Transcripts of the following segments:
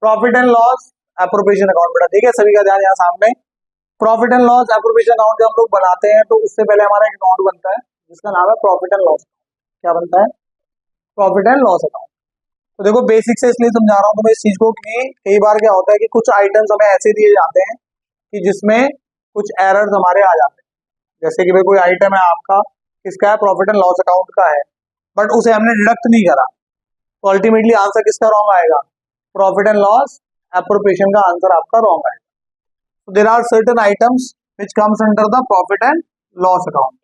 Profit and loss appropriation account बेटा, ठीक है, सभी का ध्यान यहाँ सामने। Profit and loss appropriation account जब हम लोग बनाते हैं तो उससे पहले हमारा एक अकाउंट बनता है जिसका नाम है प्रॉफिट एंड लॉस। क्या बनता है? Profit and loss account. तो देखो बेसिक से इसलिए समझा रहा हूँ तुम्हें इस चीज को कि कई बार क्या होता है कि कुछ आइटम्स हमें ऐसे दिए जाते हैं कि जिसमें कुछ एरर्स हमारे आ जाते हैं। जैसे कि भाई कोई आइटम है आपका, किसका है? प्रॉफिट एंड लॉस अकाउंट का है, बट उसे हमने डिडक्ट नहीं करा, तो अल्टीमेटली आंसर किसका रॉन्ग आएगा? प्रॉफिट एंड लॉस एप्रोप्रिएशन का आंसर आपका रॉन्ग आएगा। तो there are certain items which comes under the profit and loss account,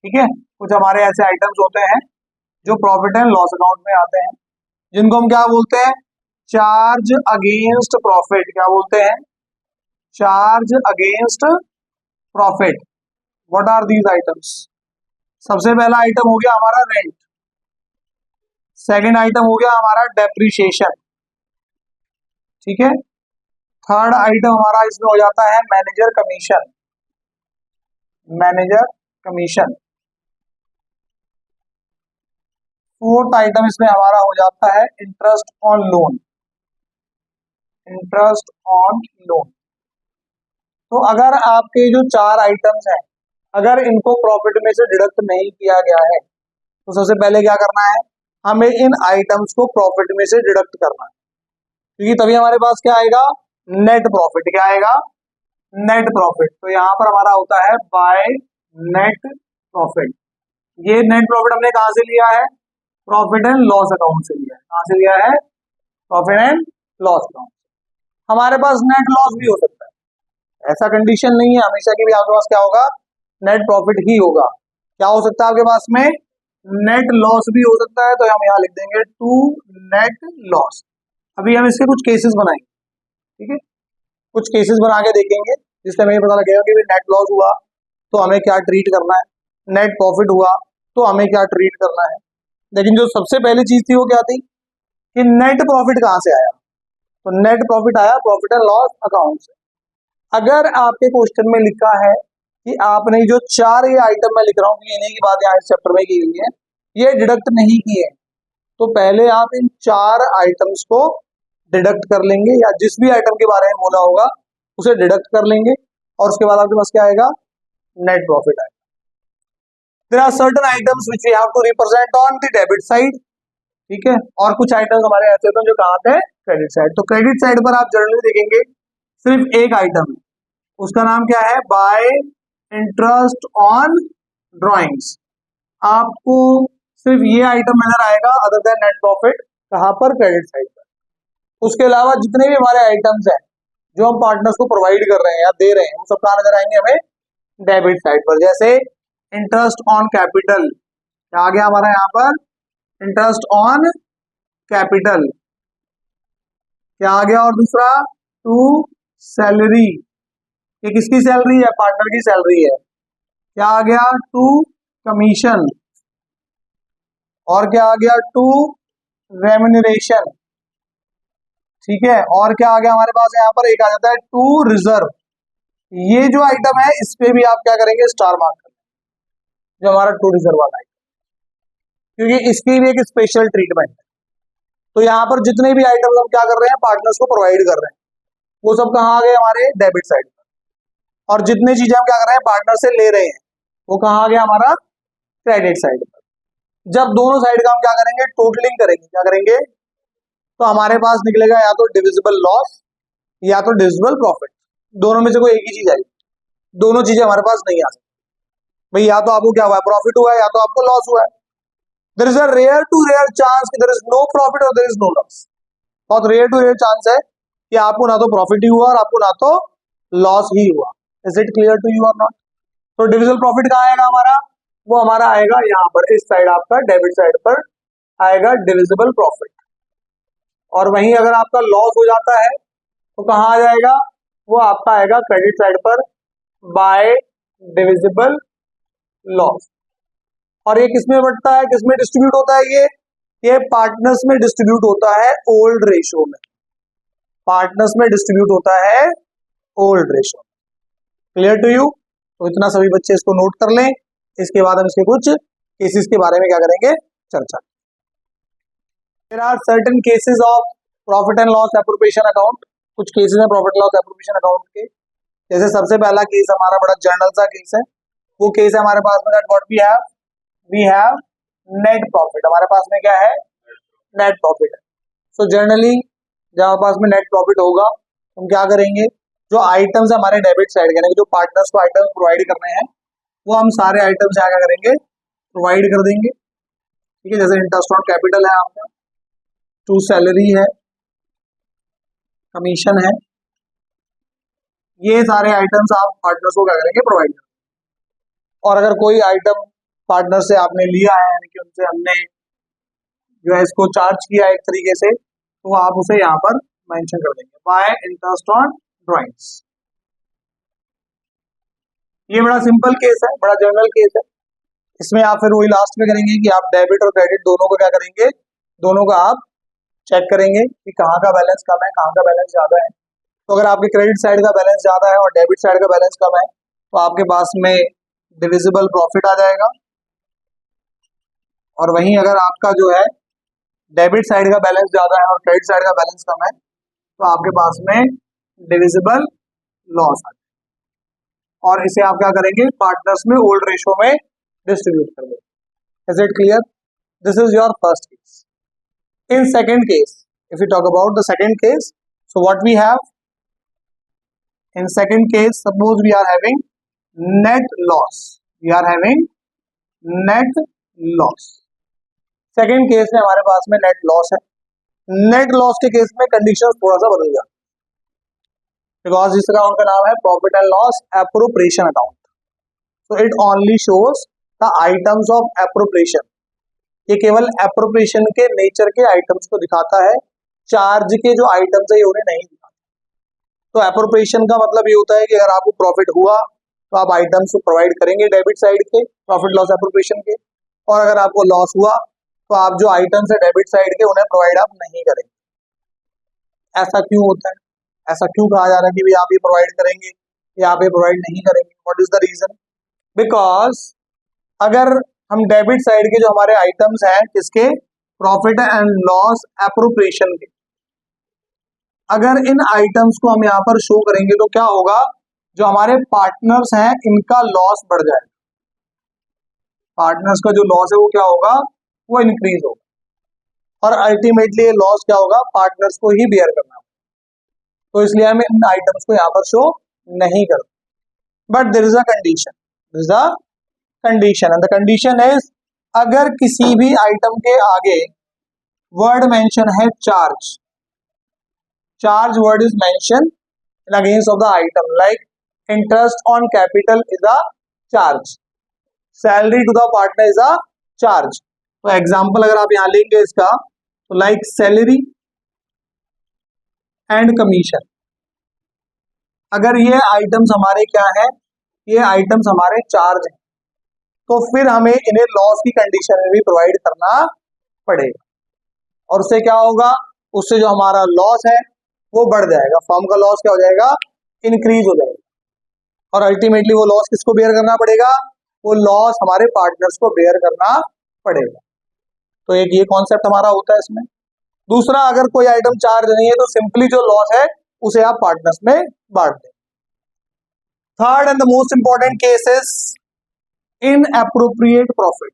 ठीक है। कुछ हमारे ऐसे आइटम्स होते हैं जो प्रॉफिट एंड लॉस अकाउंट में आते हैं, जिनको हम क्या बोलते हैं? Charge against profit. क्या बोलते हैं? Charge against profit. What are these items? सबसे पहला आइटम हो गया हमारा रेंट, सेकंड आइटम हो गया हमारा डेप्रिसिएशन, ठीक है। थर्ड आइटम हमारा इसमें हो जाता है manager commission, manager commission. Fourth item इसमें हमारा हो जाता है interest on loan, interest on loan. तो अगर आपके जो चार आइटम्स हैं, अगर इनको प्रॉफिट में से डिडक्ट नहीं किया गया है तो सबसे पहले क्या करना है? हमें इन आइटम्स को प्रॉफिट में से डिडक्ट करना है, क्योंकि तभी हमारे पास क्या आएगा? Net profit. क्या आएगा? Net profit. तो यहाँ पर हमारा होता है बाय नेट प्रॉफिट। ये नेट प्रॉफिट हमने कहाँ से लिया है? प्रॉफिट एंड लॉस अकाउंट से लिया है। कहाँ से लिया है? Profit and loss account. हमारे पास नेट लॉस भी हो सकता है, ऐसा कंडीशन नहीं है हमेशा की भी आपके पास क्या होगा? नेट प्रॉफिट ही होगा। क्या हो सकता है आपके पास में? नेट लॉस भी हो सकता है। तो हम यहाँ लिख देंगे टू नेट लॉस। अभी हम इसके कुछ केसेस बनाएंगे, ठीक है, कुछ केसेस बना के देखेंगे जिससे हमें पता लगेगा कि नेट लॉस हुआ तो हमें क्या ट्रीट करना है, नेट प्रॉफिट हुआ तो हमें क्या ट्रीट करना है। लेकिन जो सबसे पहली चीज थी वो क्या थी कि नेट प्रॉफिट कहाँ से आया? तो नेट प्रॉफिट आया प्रॉफिट एंड लॉस अकाउंट से। अगर आपके क्वेश्चन में लिखा है कि आपने जो चार ये आइटम मैं लिख रहा हूँ इन्हीं की बात यहाँ इस चैप्टर में की गई है, ये डिडक्ट नहीं किए, तो पहले आप इन चार आइटम्स को डिडक्ट कर लेंगे, या जिस भी आइटम के बारे में बोला होगा उसे डिडक्ट कर लेंगे, और उसके बाद आपके पास क्या आएगा? नेट प्रॉफिट आएगा। There are certain items which we have to represent on the debit side, ठीक है, और कुछ आइटम्स हमारे ऐसे होते हैं जो कहाँ पे? Credit side. तो क्रेडिट साइड पर आप जनरली देखेंगे सिर्फ एक आइटम है, उसका नाम क्या है? Bye interest on drawings. आपको सिर्फ ये आइटम नजर आएगा अदर देन नेट प्रॉफिट। कहाँ पर? क्रेडिट साइड पर। उसके अलावा जितने भी हमारे आइटम्स हैं जो हम पार्टनर्स को प्रोवाइड कर रहे हैं या दे रहे हैं, वो सब कहाँ नजर आएंगे हमें? डेबिट साइड पर। जैसे इंटरेस्ट ऑन कैपिटल, क्या आ गया हमारा यहाँ पर? Interest on capital. क्या आ गया? और दूसरा टू सैलरी, ये किसकी सैलरी है? पार्टनर की सैलरी है। क्या आ गया? To commission. और क्या आ गया? टू रेम्यूनरेशन, ठीक है। और क्या आ गया हमारे पास यहाँ पर? एक आ जाता है टू रिजर्व। ये जो आइटम है इस पे भी आप क्या करेंगे? स्टार मार्क करेंगे, जो हमारा टू रिजर्व वाला आइटम, क्योंकि इसकी भी एक स्पेशल ट्रीटमेंट है। तो यहाँ पर जितने भी आइटम हम क्या कर रहे हैं? पार्टनर्स को प्रोवाइड कर रहे हैं, वो सब कहाँ आ गए? हमारे डेबिट साइड पर। और जितने चीजें हम क्या कर रहे हैं? पार्टनर से ले रहे हैं, वो कहाँ आ गया? हमारा क्रेडिट साइड पर। जब दोनों साइड का हम क्या करेंगे? टोटलिंग करेंगे। क्या करेंगे? तो हमारे पास निकलेगा या तो डिविजिबल लॉस या तो डिविजिबल प्रॉफिट। दोनों में से कोई एक ही चीज आएगी, दोनों चीजें हमारे पास नहीं आ सकती भाई। या तो आपको क्या हुआ है? प्रॉफिट हुआ है, या तो आपको लॉस हुआ है। There is a rare to rare chance कि देयर इज नो प्रॉफिट और देयर इज नो लॉस। बहुत रेयर टू रेयर चांस है कि आपको ना तो प्रॉफिट ही हुआ और आपको ना तो लॉस ही हुआ। Is it clear to you और नॉट? तो डिविजिबल प्रॉफिट कहाँ आएगा हमारा? वो हमारा आएगा यहाँ पर, इस साइड आपका डेबिट साइड पर आएगा डिविजिबल प्रॉफिट। और वहीं अगर आपका लॉस हो जाता है तो कहाँ आ जाएगा? वो आपका आएगा क्रेडिट साइड पर बाय डिविजिबल लॉस। और ये किसमें बढ़ता है? किसमें डिस्ट्रीब्यूट होता है? ये पार्टनर्स में डिस्ट्रीब्यूट होता है ओल्ड रेशियो में। पार्टनर्स में डिस्ट्रीब्यूट होता है old ratio. Clear to you? तो इतना सभी बच्चे इसको नोट कर लें। इसके बाद हम इसके कुछ केसेस के बारे में क्या करेंगे? चर्चा। There are certain cases of profit and loss appropriation account, कुछ केसेस हैं प्रॉफिट लॉस एप्रोप्रिएशन अकाउंट के। जैसे सबसे पहला केस हमारा बड़ा जर्नल सा केस है, वो केस है हमारे पास में what we have net profit. हमारे पास में क्या है, नेट प्रॉफिट है। सो जनरली जब हमारे पास में नेट प्रॉफिट होगा हम क्या करेंगे, जो आइटम्स हमारे डेबिट साइड के, जो पार्टनर्स को आइटम्स प्रोवाइड करने हैं वो हम सारे आइटम्स क्या करेंगे, प्रोवाइड कर देंगे। ठीक है, जैसे इंटरेस्ट ऑन कैपिटल है आपका, टू सैलरी है, कमीशन है, ये सारे आइटम्स आप पार्टनर्स को क्या करेंगे, प्रोवाइड करेंगे। और अगर कोई आइटम पार्टनर से आपने लिया है, यानी कि उनसे हमने जो है इसको चार्ज किया एक तरीके से, तो आप उसे यहाँ पर मेंशन कर देंगे बाय इंटरेस्ट ऑन ड्राइंग्स। ये बड़ा सिंपल केस है, बड़ा जनरल केस है। इसमें आप फिर वही लास्ट में करेंगे कि आप डेबिट और क्रेडिट दोनों को क्या करेंगे, दोनों का आप चेक करेंगे कि कहाँ का बैलेंस कम है, कहाँ का बैलेंस ज्यादा है। तो अगर आपके क्रेडिट साइड का बैलेंस ज्यादा है और डेबिट साइड का बैलेंस कम है, तो आपके पास में डिविजिबल प्रॉफिट आ जाएगा। और वहीं अगर आपका जो है डेबिट साइड का बैलेंस ज्यादा है और क्रेडिट साइड का बैलेंस कम है, तो आपके पास में डिविजिबल लॉस आ जाएगा। और इसे आप क्या करेंगे, पार्टनर्स में ओल्ड रेशो में डिस्ट्रीब्यूट कर देंगे। Is it clear? This is your first case. In second case, if we talk about the second case, so what we have in second case, suppose we are having net loss. We are having net loss. Second case में हमारे पास में net loss है। Net loss के case में condition थोड़ा सा बदल जाता है, बिकॉज इस अकाउंट का नाम है profit and loss appropriation account. So it only shows the items of appropriation. ये केवल एप्रोप्रिएशन के नेचर के आइटम्स को दिखाता है, चार्ज के जो आइटम्स है ये उन्हें नहीं दिखाता। तो एप्रोप्रिएशन का मतलब ये होता है कि अगर आपको प्रॉफिट हुआ तो आप आइटम्स को प्रोवाइड करेंगे डेबिट साइड के, प्रॉफिट लॉस एप्रोप्रिएशन के, और अगर आपको लॉस हुआ तो आप जो आइटम्स है डेबिट साइड के उन्हें प्रोवाइड आप नहीं करेंगे। ऐसा क्यों होता है, ऐसा क्यों कहा जा रहा है कि भाई आप ये प्रोवाइड करेंगे या आप ये प्रोवाइड नहीं करेंगे? What is the reason? Because अगर हम डेबिट साइड के जो हमारे आइटम्स हैं किसके, प्रॉफिट एंड लॉस एप्रोप्रिएशन के, अगर इन आइटम्स को हम यहाँ पर शो करेंगे तो क्या होगा, जो हमारे पार्टनर्स हैं इनका लॉस बढ़ जाएगा। पार्टनर्स का जो लॉस है वो क्या होगा, वो इंक्रीज होगा, और अल्टीमेटली ये लॉस क्या होगा, पार्टनर्स को ही बेयर करना होगा। तो इसलिए हम इन आइटम्स को यहाँ पर शो नहीं करते। But there is a condition, there is a condition, and the condition is, अगर किसी भी आइटम के आगे वर्ड मेंशन है charge, charge word is mention in against of the item, like interest on capital is a charge, salary to the partner is a charge. तो example अगर आप यहां लेंगे इसका, तो लाइक सैलरी एंड कमीशन, अगर ये आइटम्स हमारे क्या है, ये आइटम्स हमारे चार्ज हैं, तो फिर हमें इन्हें लॉस की कंडीशन में भी प्रोवाइड करना पड़ेगा। और उससे क्या होगा, उससे जो हमारा लॉस है वो बढ़ जाएगा, फर्म का लॉस क्या हो जाएगा, इंक्रीज हो जाएगा, और अल्टीमेटली वो लॉस किसको बेयर करना पड़ेगा, वो लॉस हमारे पार्टनर्स को बेयर करना पड़ेगा। तो एक ये कॉन्सेप्ट हमारा होता है इसमें। दूसरा, अगर कोई आइटम चार्ज नहीं है तो सिंपली जो लॉस है उसे आप पार्टनर्स में बांट दें। Third and the most important case is inappropriate profit.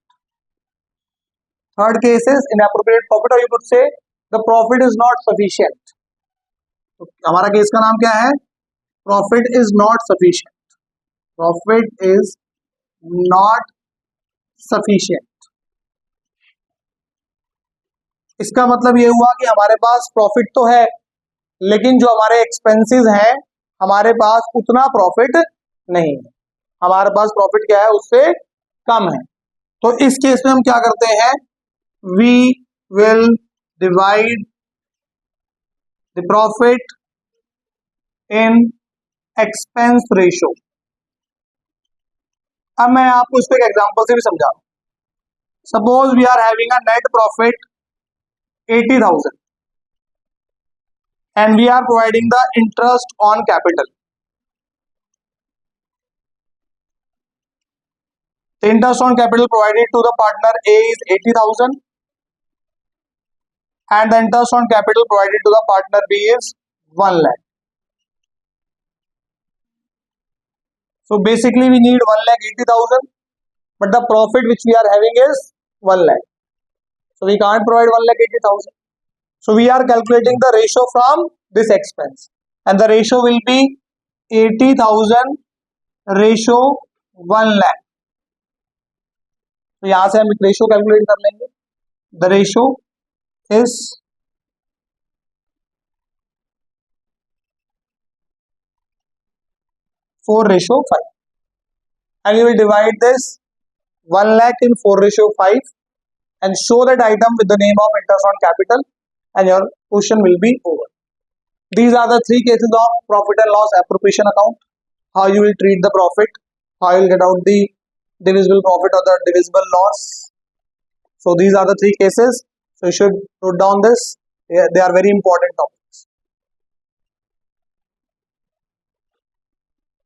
Third case is inappropriate profit, or you could say the profit is not sufficient. तो हमारा केस का नाम क्या है, profit is not sufficient. Profit is not sufficient. इसका मतलब ये हुआ कि हमारे पास प्रॉफिट तो है, लेकिन जो हमारे एक्सपेंसेस हैं हमारे पास उतना प्रॉफिट नहीं है, हमारे पास प्रॉफिट क्या है, उससे कम है। तो इस केस में हम क्या करते हैं, we will divide the profit in expense ratio. अब मैं आपको इसको एक एग्जांपल से भी समझा रहा हूं। Suppose we are having a net profit 80,000 and we are providing the interest on capital. The interest on capital provided to the partner A is 80,000 and the interest on capital provided to the partner B is 1 lakh. So basically we need 1,80,000, but the profit which we are having is 1 lakh. So we can't provide 1,80,000. So we are calculating the ratio from this expense, and the ratio will be 80,000 ratio 1 lakh. तो यहाँ से हम एक ratio calculate कर लेंगे. The ratio is 4:5, and you will divide this 1 lakh in 4:5 and show that item with the name of interest on capital, and your question will be over. These are the three cases of profit and loss appropriation account. How you will treat the profit, how you will get out the divisible profit or the divisible loss. So these are the three cases. So you should note down this. They are very important topics.